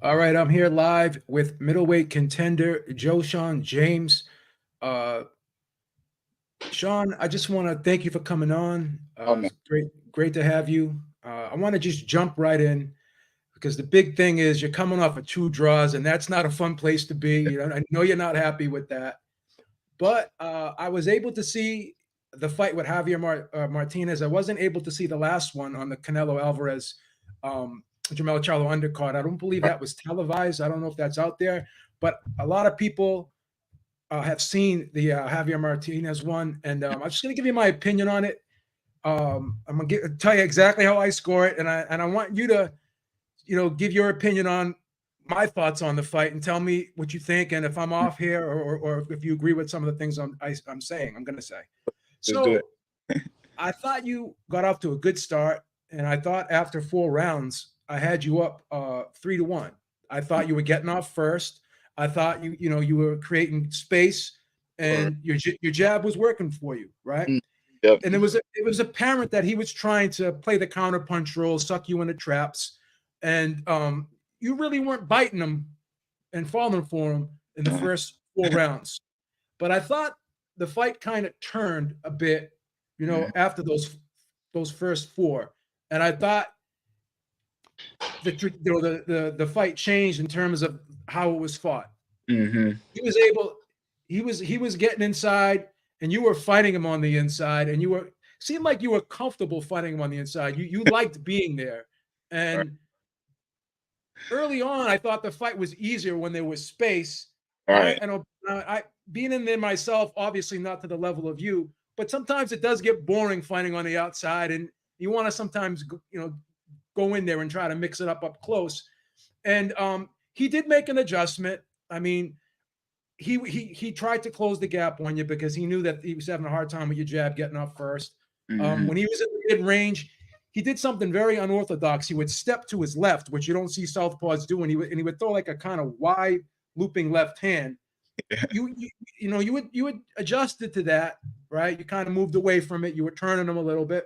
All right, I'm here live with middleweight contender Joeshon James. Uh, Sean, I just want to thank you for coming on. Oh man, It's great to have you. I want to just jump right in because the big thing is you're coming off of two draws, and that's not a fun place to be. I know you're not happy with that, but I was able to see the fight with Martinez. I wasn't able to see the last one on the Canelo Alvarez Jamel Charlo undercard. I don't believe that was televised. I don't know if that's out there, but a lot of people have seen the Javier Martinez one, and I'm just going to give you my opinion on it. I'm going to tell you exactly how I score it, and I want you to give your opinion on my thoughts on the fight and tell me what you think, and if I'm off here or if you agree with some of the things I'm saying. I'm going to say. let's do it. So I thought you got off to a good start, and I thought after 4 rounds, I had you up 3-1. I thought you were getting off first. I thought you were creating space, Or and your jab was working for you, right? mm, yep. And it was apparent that he was trying to play the counter punch role, suck you into traps, and you really weren't biting him and falling for him in the first 4 rounds. But I thought the fight kind of turned a bit, after those first four, and I thought the fight changed in terms of how it was fought. Mm-hmm. He was able, he was getting inside, and you were fighting him on the inside, and you were seemed like you were comfortable fighting him on the inside. You liked being there, All right. and early on, I thought the fight was easier when there was space. All And right. I being in there myself, obviously not to the level of you, but sometimes it does get boring fighting on the outside, and you want to sometimes go in there and try to mix it up close. And he did make an adjustment. I mean, he tried to close the gap on you because he knew that he was having a hard time with your jab getting up first. Mm-hmm. When he was in the mid range, he did something very unorthodox. He would step to his left, which you don't see southpaws do, and he would throw like a kind of wide looping left hand. You would adjust it to that, right? You kind of moved away from it. You were turning him a little bit,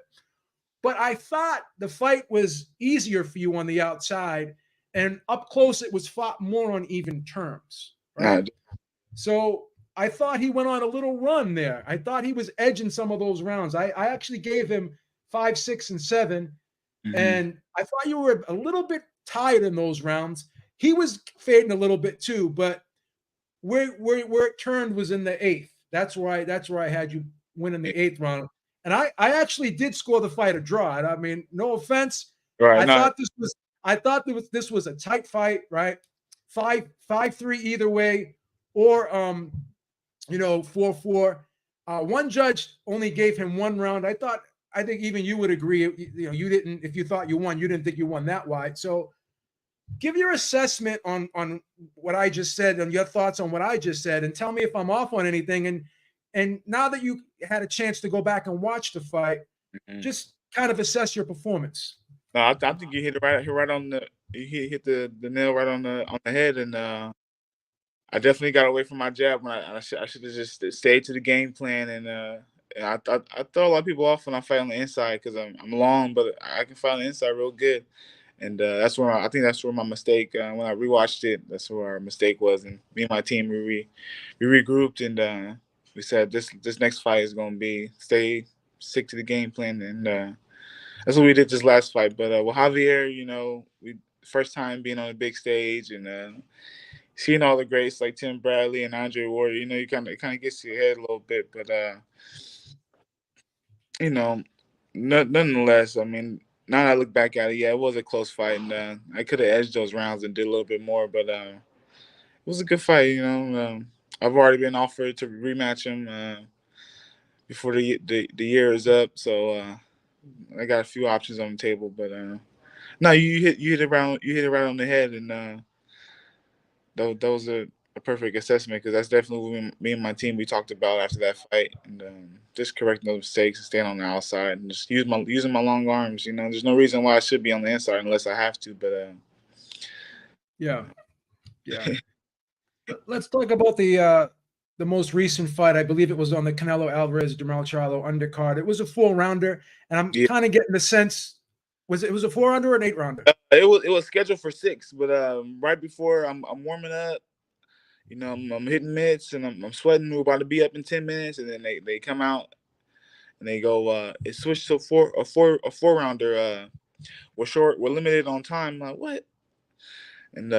but I thought the fight was easier for you on the outside, and up close it was fought more on even terms, right? Nah, So I thought he went on a little run there. I thought he was edging some of those rounds. I actually gave him 5, 6, and 7, mm-hmm. and I thought you were a little bit tired in those rounds. He was fading a little bit too, but where it turned was in the eighth. That's where I had you win in the eighth round. And I actually did score the fight a draw. I mean, no offense. Right. I No. thought this was a tight fight, right? 5-3 either way, or 4-4. One judge only gave him one round. I think even you would agree. You didn't, if you thought you won, you didn't think you won that wide. So give your assessment on what I just said and your thoughts on what I just said, and tell me if I'm off on anything. And now that you had a chance to go back and watch the fight, Mm-hmm. just kind of assess your performance. No, I think you hit it right on the you hit the nail right on the head, and I definitely got away from my jab when I should have just stayed to the game plan, and I throw a lot of people off when I fight on the inside because I'm long, but I can fight on the inside real good. And that's where I think that's where my mistake when I rewatched it. That's where our mistake was, and me and my team we regrouped, and we said this next fight is gonna be stick to the game plan, and that's what we did this last fight. But with Javier, we first time being on a big stage and seeing all the greats like Tim Bradley and Andre Ward, you kind of gets to your head a little bit, but you know, nonetheless, I mean, now that I look back at it, yeah, it was a close fight, and I could have edged those rounds and did a little bit more, but it was a good fight. I've already been offered to rematch him before the year is up, so I got a few options on the table. But no, you hit it right on the head, and those are a perfect assessment because that's definitely what me and my team we talked about after that fight, and just correcting those mistakes and staying on the outside and just using my long arms. There's no reason why I should be on the inside unless I have to. But Yeah, yeah. Let's talk about the most recent fight. I believe it was on the Canelo Alvarez Jamel Charlo undercard. It was a 4 rounder, and I'm yeah, kind of getting the sense, was it was a 4 rounder or an 8 rounder? It was scheduled for 6, but right before I'm warming up, I'm hitting mitts and I'm sweating. We're about to be up in 10 minutes, and then they come out and they go, it switched to a four rounder. We're limited on time. I'm like, what? And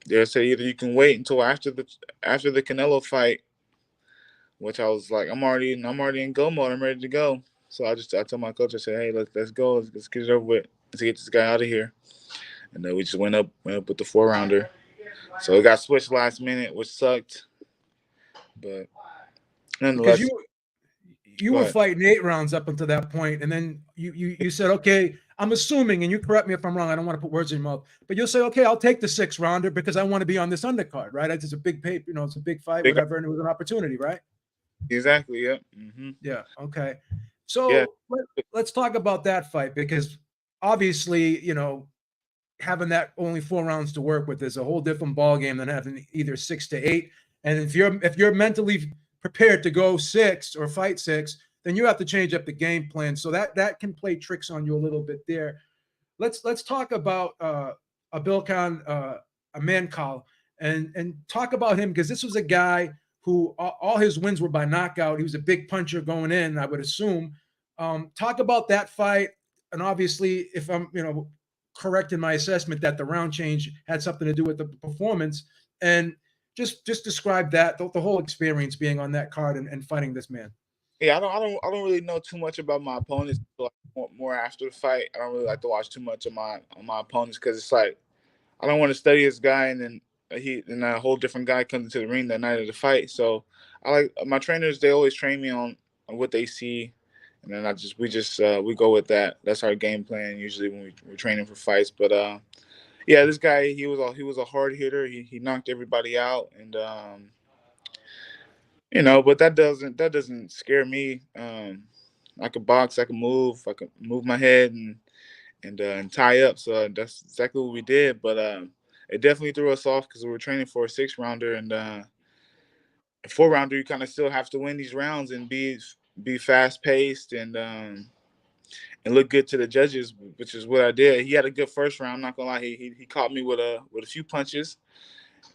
they say either you can wait until after the Canelo fight, which I was like, I'm already in go mode. I'm ready to go. So I told my coach, I said, hey, let's go. Let's get it over with. Let's get this guy out of here. And then we just went up with the 4 rounder. So it got switched last minute, which sucked. But Because nonetheless, you go were ahead. fighting 8 rounds up until that point, and then you said, okay, I'm assuming, and you correct me if I'm wrong. I don't want to put words in your mouth, but you'll say, okay, I'll take the 6 rounder because I want to be on this undercard, right? It's a big pay, it's a big fight, Big, whatever, and it was an opportunity, right? exactly. Yeah. Yeah. Okay. Yeah. So let's talk about that fight because obviously, having that only 4 rounds to work with is a whole different ball game than having either 6 to 8. And if you're mentally prepared to go 6 or fight 6, then you have to change up the game plan. So that can play tricks on you a little bit there. Let's talk about Abilkan Amankal and talk about him because this was a guy who all his wins were by knockout. He was a big puncher going in, I would assume. Talk about that fight, and obviously, if I'm correct in my assessment that the round change had something to do with the performance, and just describe that the whole experience being on that card and fighting this man. Yeah, I don't really know too much about my opponents. Like, more after the fight. I don't really like to watch too much of my opponents because it's like I don't want to study this guy and then a whole different guy comes into the ring that night of the fight. So I like my trainers. They always train me on what they see, and then we go with that. That's our game plan usually when we're training for fights. But yeah, this guy he was a hard hitter. He knocked everybody out, and but that doesn't scare me. I could box, I can move my head and tie up. So that's exactly what we did. But it definitely threw us off because we were training for a 6 rounder and a 4 rounder. You kind of still have to win these rounds and be fast paced and look good to the judges, which is what I did. He had a good first round. I'm not gonna lie, he caught me with a few punches,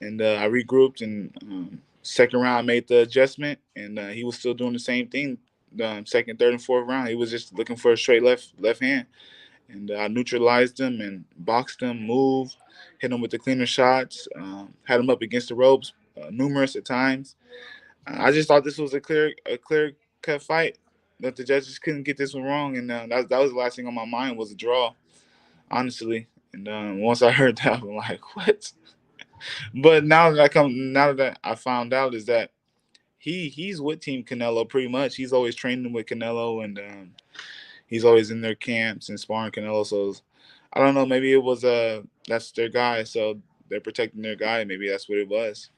and I regrouped. And second round, I made the adjustment, and he was still doing the same thing. Second, third, and fourth round, he was just looking for a straight left hand, and I neutralized him and boxed him, moved, hit him with the cleaner shots, had him up against the ropes numerous at times. I just thought this was a clear cut fight that the judges couldn't get this one wrong, and that was the last thing on my mind was a draw, honestly. And once I heard that, I'm like, what? But now that I found out is that he's with Team Canelo pretty much. He's always training with Canelo, and he's always in their camps and sparring Canelo. So I don't know. Maybe it was that's their guy, so they're protecting their guy. Maybe that's what it was.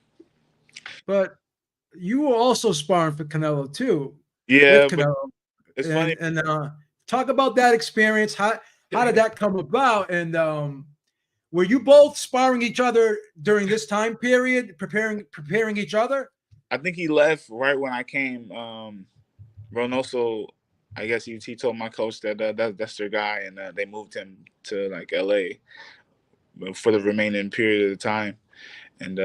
But you were also sparring for Canelo too, with Yeah, but Canelo, it's funny. and talk about that experience. How did that come about? And were you both sparring each other during this time period, preparing each other? I think he left right when I came. Ronoso, I guess he told my coach that's their guy, and they moved him to like L.A. for the remaining period of the time. And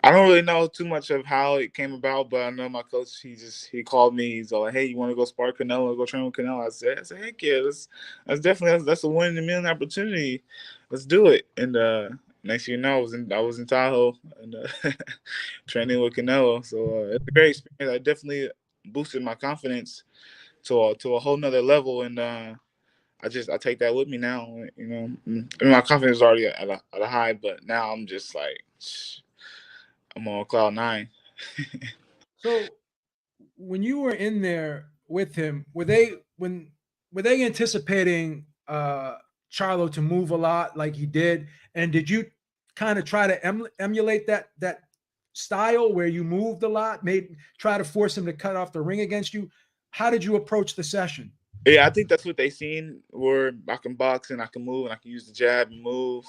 I don't really know too much of how it came about, but I know my coach. He called me. He's all like, "Hey, you want to go spar Canelo? Go train with Canelo?" I said, heck yeah, that's definitely that's a 1 in a million opportunity. Let's do it. And next thing you know, I was in Tahoe and training with Canelo. So it's a great experience. I definitely boosted my confidence to a whole nother level, and I take that with me now. I mean, my confidence is already at a high, but now I'm just like. I'm on cloud nine. So when you were in there with him, were they anticipating Charlo to move a lot like he did? And did you kind of try to emulate that style where you moved a lot, try to force him to cut off the ring against you? How did you approach the session? Yeah, I think that's what they seen. Where I can box and I can move and I can use the jab and move,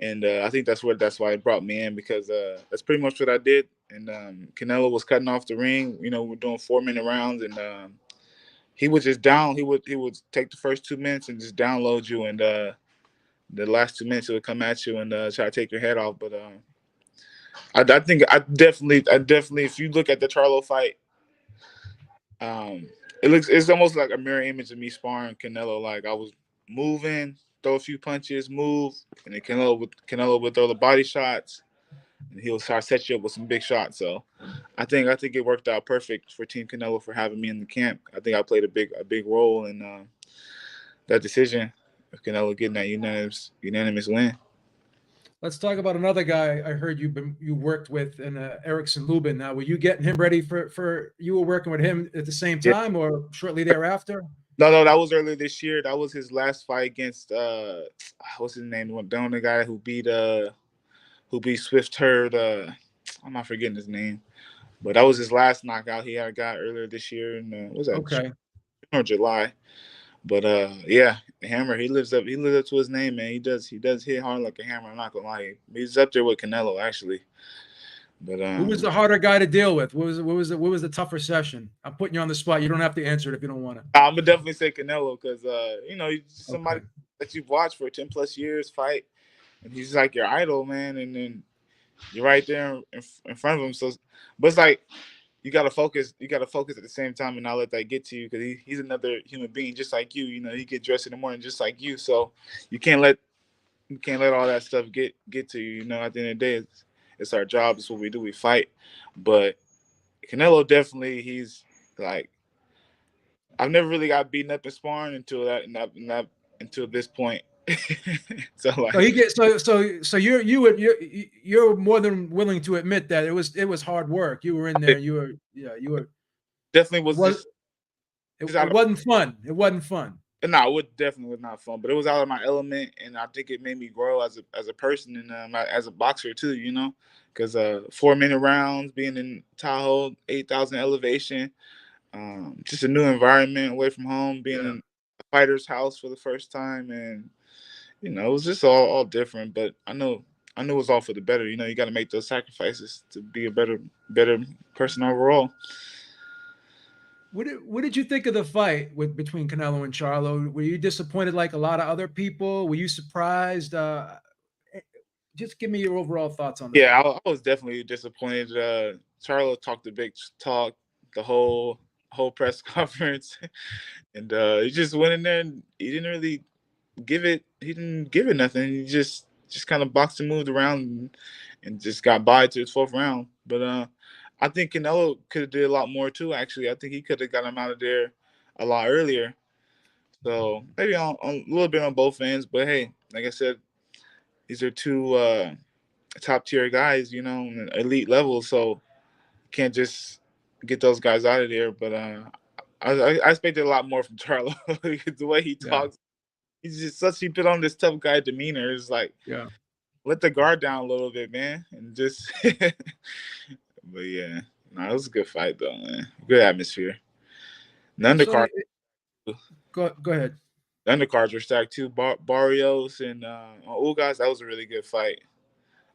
and I think that's why it brought me in because that's pretty much what I did. And Canelo was cutting off the ring. We're doing 4 minute rounds, and he would just down. He would take the first 2 minutes and just download you, and the last 2 minutes he'll come at you and try to take your head off. But I think I definitely, if you look at the Charlo fight, um, it's almost like a mirror image of me sparring Canelo. Like I was moving, throw a few punches, move, and then Canelo would throw the body shots, and he'll try to set you up with some big shots. So I think it worked out perfect for Team Canelo for having me in the camp. I think I played a big role in that decision of Canelo getting that unanimous win. Let's talk about another guy I heard you worked with in Erikson Luben. Now, were you getting him ready for you were working with him at the same time or shortly thereafter? No, that was earlier this year. That was his last fight against what's his name? The guy who beat Swift Hurd. I'm not forgetting his name, but that was his last knockout. He had got earlier this year, and what was that? Okay. June or July. But yeah, Hammer, he lives up to his name, man. He does hit hard like a hammer. I'm not gonna lie, he's up there with Canelo actually. But who was the harder guy to deal with? What was the tougher session? I'm putting you on the spot. You don't have to answer it if you don't want to. I'm gonna definitely say Canelo because he's somebody that you've watched for 10+ years fight, and he's like your idol, man. And then you're right there in front of him. So, but it's like you gotta focus. You gotta focus at the same time and not let that get to you because he's another human being just like you. You know, he get dressed in the morning just like you. So you can't let all that stuff get to you. You know, at the end of the day, it's our job. It's what we do. We fight. But Canelo definitely, he's like, I've never really got beaten up in sparring until this point. So like, so you're more than willing to admit that it was hard work. You were in there. You were definitely was it wasn't fun. It wasn't fun. No, it definitely was not fun, but it was out of my element, and I think it made me grow as a person and as a boxer too. You know, because 4-minute rounds, being in Tahoe, 8,000 elevation, just a new environment away from home, being in a fighter's house for the first time, and it was just all different. But I know it was all for the better. You know, you got to make those sacrifices to be a better person overall. What did you think of the fight between Canelo and Charlo? Were you disappointed like a lot of other people? Were you surprised? Just give me your overall thoughts on that. Yeah, I was definitely disappointed. Charlo talked a big talk the whole press conference, and he just went in there and he didn't really give it. He didn't give it nothing. He just kind of boxed and moved around and just got by to his 4th round. But I think Canelo could have did a lot more too. Actually, I think he could have got him out of there a lot earlier. So maybe on a little bit on both ends. But hey, like I said, these are two top tier guys, elite level. So you can't just get those guys out of there. But I expected a lot more from Charlo. The way he talks, he's just he put on this tough guy demeanor. It's like, let the guard down a little bit, man, and just. But yeah, it was a good fight though, man. Good atmosphere. The undercard. Go ahead. The undercards were stacked too. Barrios and Ugas. That was a really good fight.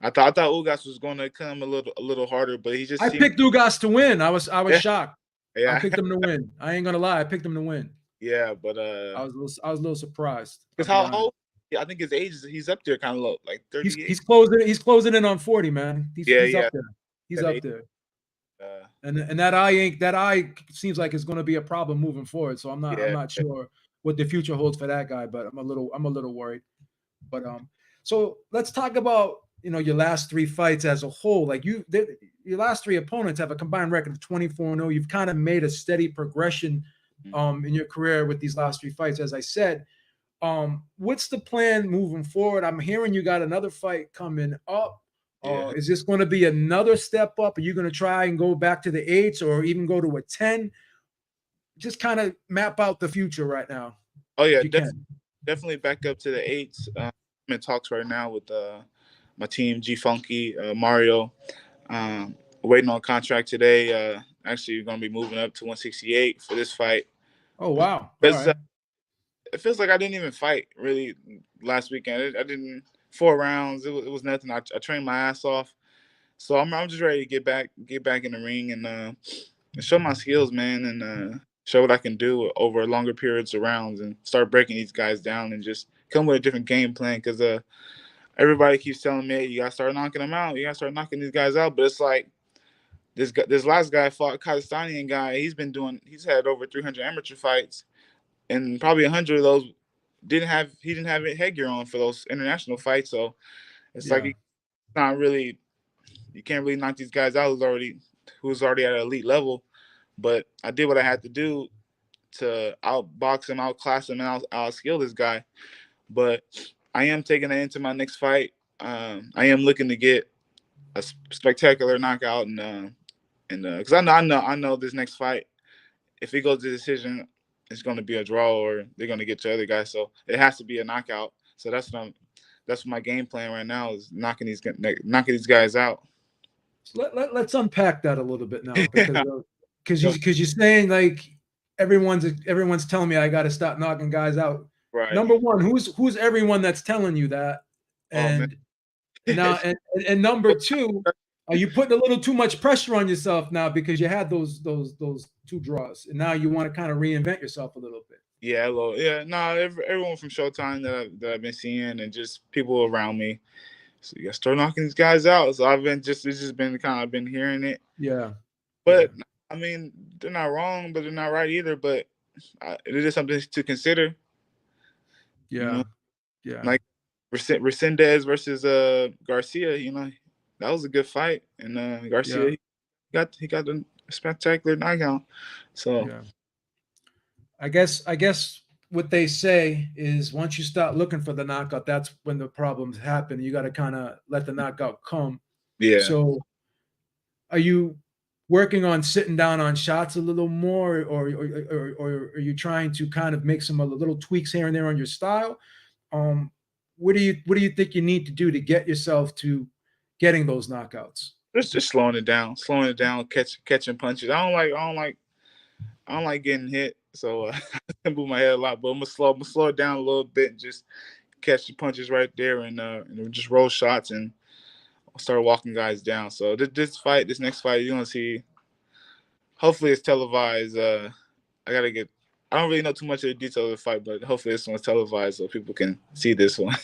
I thought Ugas was going to come a little harder, but he just. I picked Ugas to win. I was shocked. Yeah, I picked him to win. I ain't gonna lie. I picked him to win. Yeah, but I was a little surprised. Because how old? Yeah, I think his age he's up there kind of low, like 38. He's closing in on 40, man. He's up there. He's up there. And that eye seems like it's going to be a problem moving forward. So I'm not sure what the future holds for that guy, but I'm a little worried. But so let's talk about your last 3 fights as a whole. Like your last 3 opponents have a combined record of 24-0. You've kind of made a steady progression in your career with these last 3 fights, as I said. What's the plan moving forward? I'm hearing you got another fight coming up. Is this going to be another step up? Are you going to try and go back to the 8s or even go to a 10? Just kind of map out the future right now. Oh yeah, definitely back up to the 8s. I'm in talks right now with my team, G Funky, Mario. Waiting on contract today. Actually, we're going to be moving up to 168 for this fight. Oh wow! It feels like I didn't even fight really last weekend. I didn't. 4 rounds. It was nothing. I trained my ass off, so I'm just ready to get back in the ring and show my skills, man, and show what I can do over longer periods of rounds and start breaking these guys down and just come with a different game plan because everybody keeps telling me, hey, you gotta start knocking them out. You gotta start knocking these guys out. But it's like this last guy fought a Kazakhstanian guy. He's had over 300 amateur fights, and probably 100 of those he didn't have headgear on for those international fights. So it's like it's not really, you can't really knock these guys out who's already at an elite level. But I did what I had to do to outbox him, outclass him, and outskill this guy. But I am taking it into my next fight. I am looking to get a spectacular knockout, and because I know this next fight, if it goes to decision, it's going to be a draw or they're going to get the other guy. So it has to be a knockout. So that's my game plan right now is knocking these guys out. So let's unpack that a little bit now because you're saying like everyone's telling me I got to stop knocking guys out. Right. Number one, who's everyone that's telling you that? And now and number two, are you putting a little too much pressure on yourself now because you had those two draws and now you want to kind of reinvent yourself a little bit? Yeah, everyone from Showtime that I've been seeing and just people around me. So you gotta start knocking these guys out. So it's just been kind of been hearing it. Yeah. But I mean, they're not wrong, but they're not right either. But it is something to consider. Yeah. You know? Yeah. Like Resendez versus Garcia, you know, that was a good fight. And Garcia he got a spectacular knockout. So I guess what they say is once you start looking for the knockout, that's when the problems happen. You got to kind of let the knockout come. Yeah. So are you working on sitting down on shots a little more, or are you trying to kind of make some little tweaks here and there on your style? What do you think you need to do to get yourself to getting those knockouts? Just slowing it down, catching punches. I don't like getting hit, so I move my head a lot. But I'm gonna slow it down a little bit and just catch the punches right there and just roll shots and start walking guys down. So this next fight, you're gonna see. Hopefully, it's televised. I don't really know too much of the details of the fight, but hopefully this one's televised so people can see this one.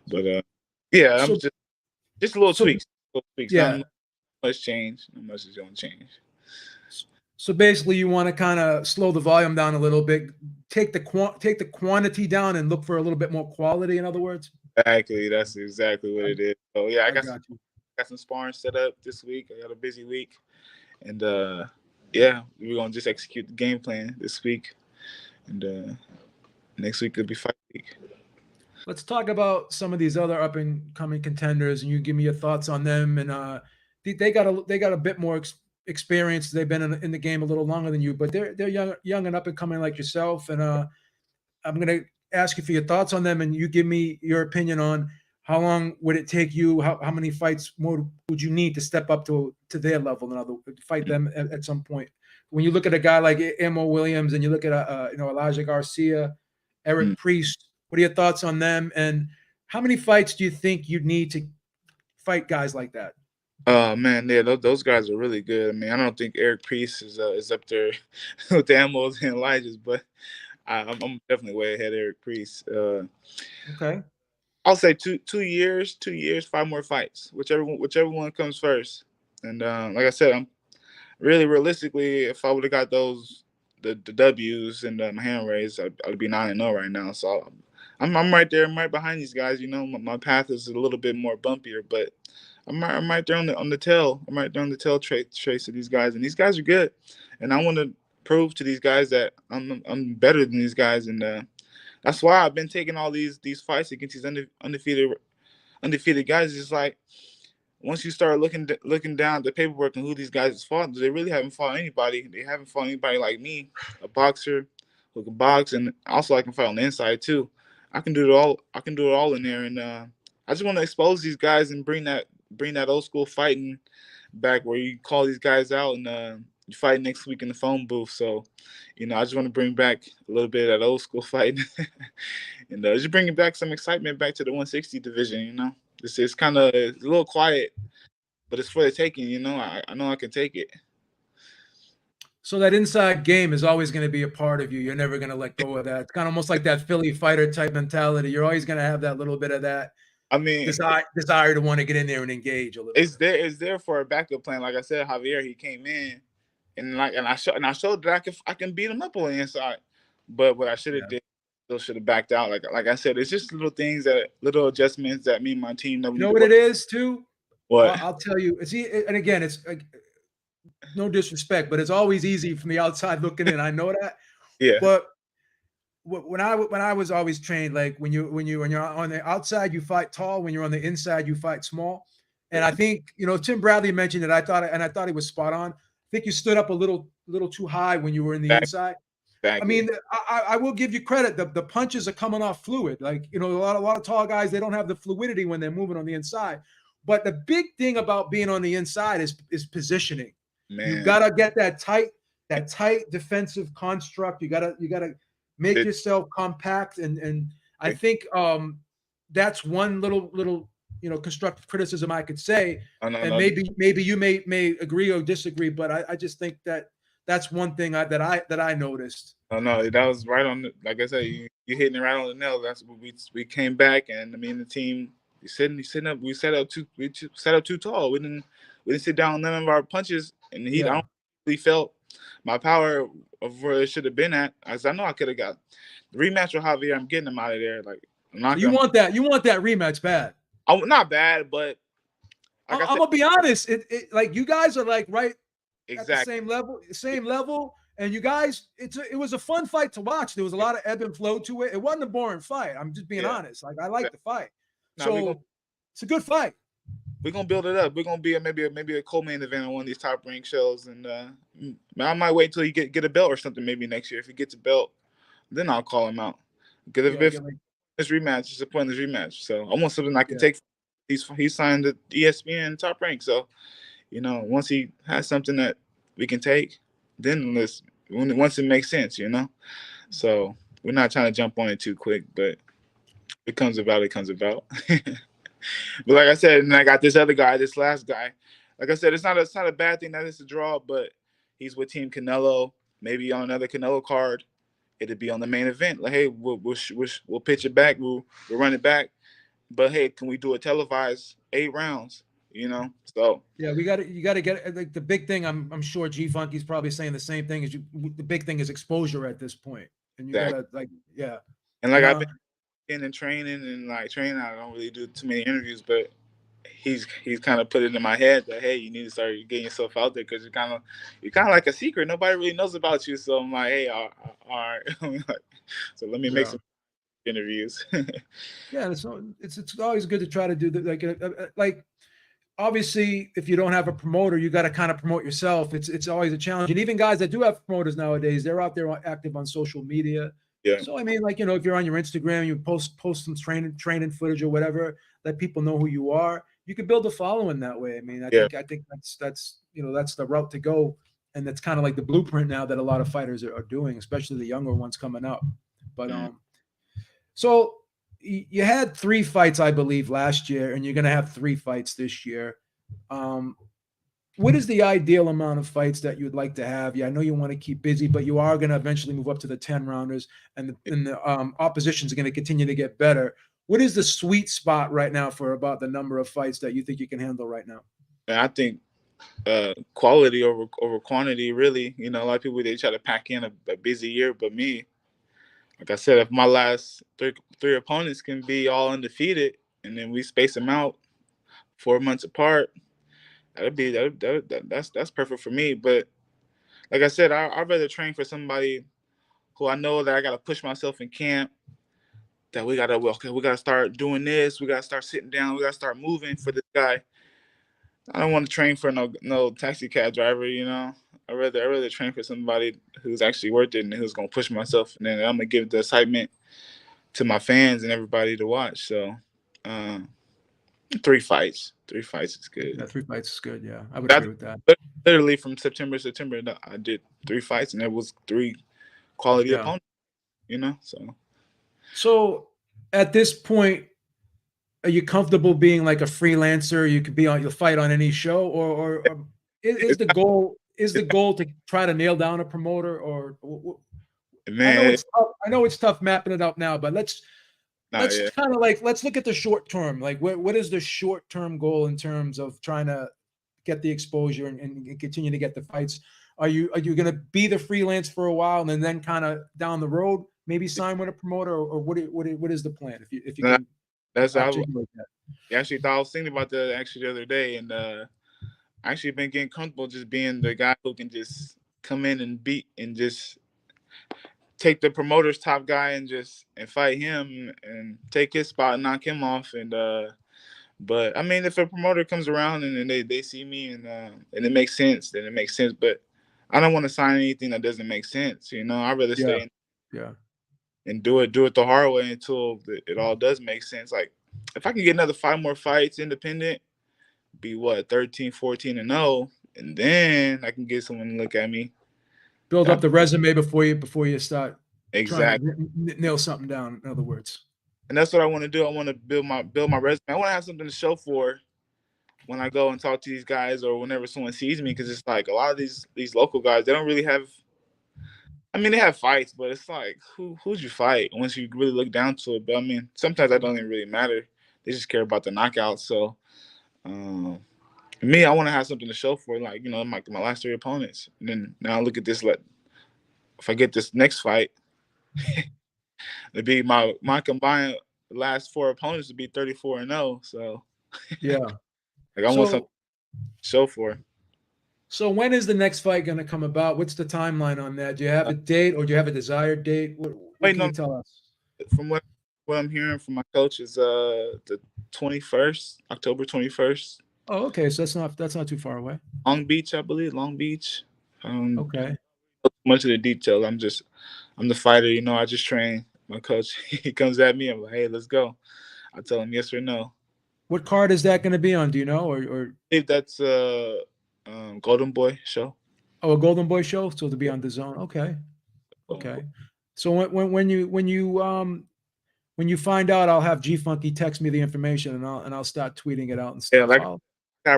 But yeah, I'm just a little tweaks. Yeah, not much change. Not much is gonna change. So basically, you want to kind of slow the volume down a little bit, take the quantity down, and look for a little bit more quality. In other words, exactly. That's exactly what it is. So yeah, I got some sparring set up this week. I got a busy week, and yeah, we're gonna just execute the game plan this week, and next week could be fight week. Let's talk about some of these other up and coming contenders, and you give me your thoughts on them. And they got a bit more experience. They've been in the game a little longer than you, but they're young and up and coming like yourself. And I'm going to ask you for your thoughts on them, and you give me your opinion on how long would it take you, how many fights more would you need to step up to their level, and fight them at some point. When you look at a guy like Emo Williams, and you look at Elijah Garcia, Eric Priest, what are your thoughts on them, and how many fights do you think you'd need to fight guys like that? Man, yeah, those guys are really good. I mean, I don't think Eric Priest is up there with the Amos and Elijahs, but I'm definitely way ahead of Eric Priest. Okay, I'll say 2 years, 5 more fights, whichever one comes first. And like I said, I'm really realistically, if I would have got the W's and my hand raised, I'd be 9-0 right now. So I'm right there, I'm right behind these guys. You know, my path is a little bit more bumpier, but I'm right there on the tail. I'm right there on the tail trace of these guys, and these guys are good. And I want to prove to these guys that I'm better than these guys, and that's why I've been taking all these fights against these undefeated guys. It's like once you start looking down the paperwork and who these guys have fought, they really haven't fought anybody. They haven't fought anybody like me, a boxer who can box, and also I can fight on the inside too. I can do it all. I can do it all in there, and I just want to expose these guys and bring that old school fighting back, where you call these guys out and you fight next week in the phone booth. So, you know, I just want to bring back a little bit of that old school fighting, and just bringing back some excitement back to the 160 division. You know, it's kind of a little quiet, but it's for the taking. You know, I know I can take it. So that inside game is always going to be a part of you. You're never going to let go of that. It's kind of almost like that Philly fighter type mentality. You're always going to have that little bit of that I mean, desire to want to get in there and engage a little it's bit. it's there for a backup plan. Like I said, Javier, he came in and I showed that I can beat him up on the inside. But what I should have did, still should have backed out. Like I said, it's just little adjustments that me and my team know we You need know to what work. it is too? What? I'll tell you. And again, it's like, no disrespect, but it's always easy from the outside looking in. I know that. Yeah. But when I was always trained, like when you're on the outside, you fight tall. When you're on the inside, you fight small. And I think, Tim Bradley mentioned it. I thought he was spot on. I think you stood up a little too high when you were in the inside. I Exactly. mean, I will give you credit. The punches are coming off fluid. Like, a lot of tall guys, they don't have the fluidity when they're moving on the inside. But the big thing about being on the inside is positioning. You Man. gotta get that tight defensive construct. You gotta make yourself compact. And I think that's one little constructive criticism I could say. And No. maybe you may agree or disagree, but I just think that's one thing that I noticed. No, that was right on. Like I said, you hitting it right on the nail. That's what we came back, and I mean the team. We set up too tall. We didn't sit down none of our punches, and I don't really felt my power of where it should have been at. As I know, I could have got the rematch with Javier. I'm getting him out of there. Like you want that rematch bad. Not bad, but like I'm gonna be honest. It like you guys are like right exactly at the same level. And you guys, it was a fun fight to watch. There was a lot of ebb and flow to it. It wasn't a boring fight. I'm just being honest. Like, I like the fight. So it's a good fight. We're gonna build it up. We're gonna be maybe a co-main event on one of these top ranked shows, and I might wait till you get a belt or something maybe next year. If he gets a belt, then I'll call him out. Because if this rematch is a pointless rematch, so I want something I can take. He signed the ESPN top rank, so once he has something that we can take, then once it makes sense, So we're not trying to jump on it too quick, but it comes about. But like I said, and I got this last guy. Like I said, it's not a bad thing that it's a draw, but he's with Team Canelo. Maybe on another Canelo card, it'd be on the main event. Like, hey, we'll pitch it back. We'll run it back. But hey, can we do a televised 8 rounds? So yeah, you got to get like the big thing. I'm sure G Funky's probably saying the same thing. The big thing is exposure at this point, and you gotta And like I've been in training I don't really do too many interviews, but he's kind of put it in my head that hey, you need to start getting yourself out there because you're kind of like a secret. Nobody really knows about you. So I'm like, hey, all right. So let me make some interviews. Yeah, it's always good to try to do that. Like obviously, if you don't have a promoter, you got to kind of promote yourself. It's always a challenge. And even guys that do have promoters nowadays, they're out there active on social media. Yeah. So I mean, like if you're on your Instagram, you post some training footage or whatever, let people know who you are. You can build a following that way. I mean, I think that's that's the route to go, and that's kind of like the blueprint now that a lot of fighters are doing, especially the younger ones coming up. But so you had 3 fights, I believe, last year, and you're going to have 3 fights this year. What is the ideal amount of fights that you'd like to have? Yeah, I know you want to keep busy, but you are going to eventually move up to the 10 rounders, and the oppositions are going to continue to get better. What is the sweet spot right now for about the number of fights that you think you can handle right now? And I think quality over quantity, really. A lot of people, they try to pack in a busy year, but me, like I said, if my last three opponents can be all undefeated, and then we space them out 4 months apart, that's perfect for me. But like I said, I'd rather train for somebody who I know that I got to push myself in camp. That we gotta start doing this. We gotta start sitting down. We gotta start moving for this guy. I don't want to train for no taxi cab driver. I rather train for somebody who's actually worth it and who's gonna push myself, and then I'm gonna give the excitement to my fans and everybody to watch. So, 3 fights. 3 fights is good. Yeah, 3 fights is good. Yeah, I would agree with that. Literally from September, I did 3 fights, and it was 3 quality opponents. So at this point, are you comfortable being like a freelancer? You could you'll fight on any show, or is the goal is the goal to try to nail down a promoter, or Man, I know it's tough mapping it out now, but let's yeah. kind of like let's look at the short term. Like, what is the short term goal in terms of trying to get the exposure and continue to get the fights? Are you going to be the freelance for a while and then kind of down the road maybe sign with a promoter, or what is the plan if you No, can that's articulate that? actually thought I was thinking about that actually the other day, and I actually been getting comfortable just being the guy who can just come in and beat and just take the promoter's top guy and fight him and take his spot and knock him off. And but I mean, if a promoter comes around and they see me and it makes sense, then it makes sense. But I don't want to sign anything that doesn't make sense. You know, I'd rather stay and do it the hard way until it all does make sense. Like, if I can get another 5 more fights independent, be 13, 14 and 0, and then I can get someone to look at me. Build up the resume before you start exactly trying to nail something down, in other words. And that's what I want to do. I want to build my resume. I want to have something to show for when I go and talk to these guys, or whenever someone sees me, because it's like a lot of these local guys, they don't really have. I mean, they have fights, but it's like, who'd you fight once you really look down to it? But I mean, sometimes that don't even really matter. They just care about the knockout. So, me, I want to have something to show for, like, you know, my last 3 opponents. And then now look at this. If I get this next fight, it'd be my combined last 4 opponents to be 34 and 0. So yeah, like I want something to show for. So when is the next fight going to come about? What's the timeline on that? Do you have a date, or do you have a desired date? What can you tell us? From what I'm hearing from my coach is the 21st, October 21st. Oh, okay. So that's not too far away. Long Beach, I believe. Long Beach. Okay. Much of the details. I'm the fighter. You know, I just train. My coach, he comes at me. I'm like, hey, let's go. I tell him yes or no. What card is that going to be on? Do you know? Or if that's Golden Boy show. Oh, a Golden Boy show. So to be on the zone. Okay. Okay. So when you find out, I'll have G Funky text me the information, and I'll start tweeting it out and stuff. Yeah, I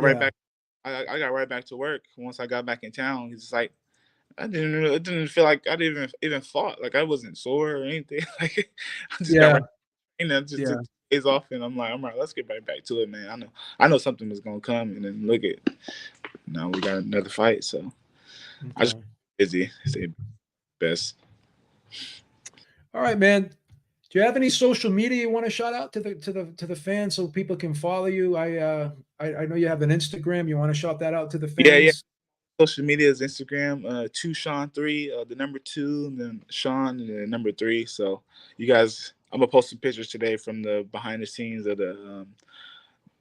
got right back to work once I got back in town. It's like it didn't feel like I didn't even fought. Like I wasn't sore or anything. Like I just got right, and then just took days off, and I'm like, all right, let's get right back to it, man. I know something was gonna come, and then look at now we got another fight. So I just busy. Say best. All right, man. Do you have any social media you want to shout out to the fans so people can follow you? I know you have an Instagram. You want to shout that out to the fans? Yeah. Social media is Instagram, 2Sean3, the number 2, and then Sean, and then number 3. So you guys, I'm gonna post some pictures today from the behind the scenes of the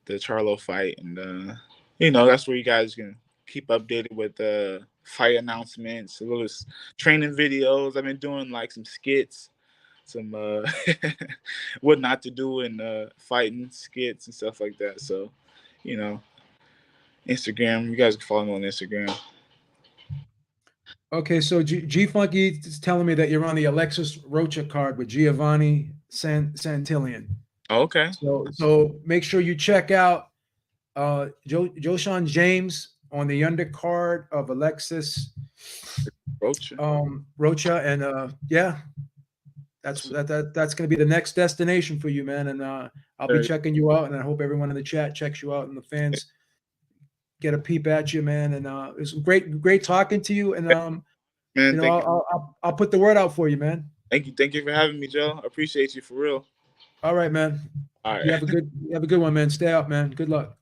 Charlo fight, and you know, that's where you guys can keep updated with fight announcements, a little training videos. I've been doing like some skits, some what not to do in fighting skits and stuff like that. So, you know, Instagram, you guys can follow me on Instagram. Okay, so G Funky is telling me that you're on the Alexis Rocha card with Giovanni Santillan. Oh, okay. So make sure you check out Joeshon James on the undercard of Alexis Rocha, and that's going to be the next destination for you, man. And I'll be checking you out, and I hope everyone in the chat checks you out, and the fans get a peep at you, man. And it's great talking to you. And man, you know, I'll put the word out for you, man. Thank you for having me, Joe. I appreciate you for real. All right, man. All right. You have a good one, man. Stay out, man. Good luck.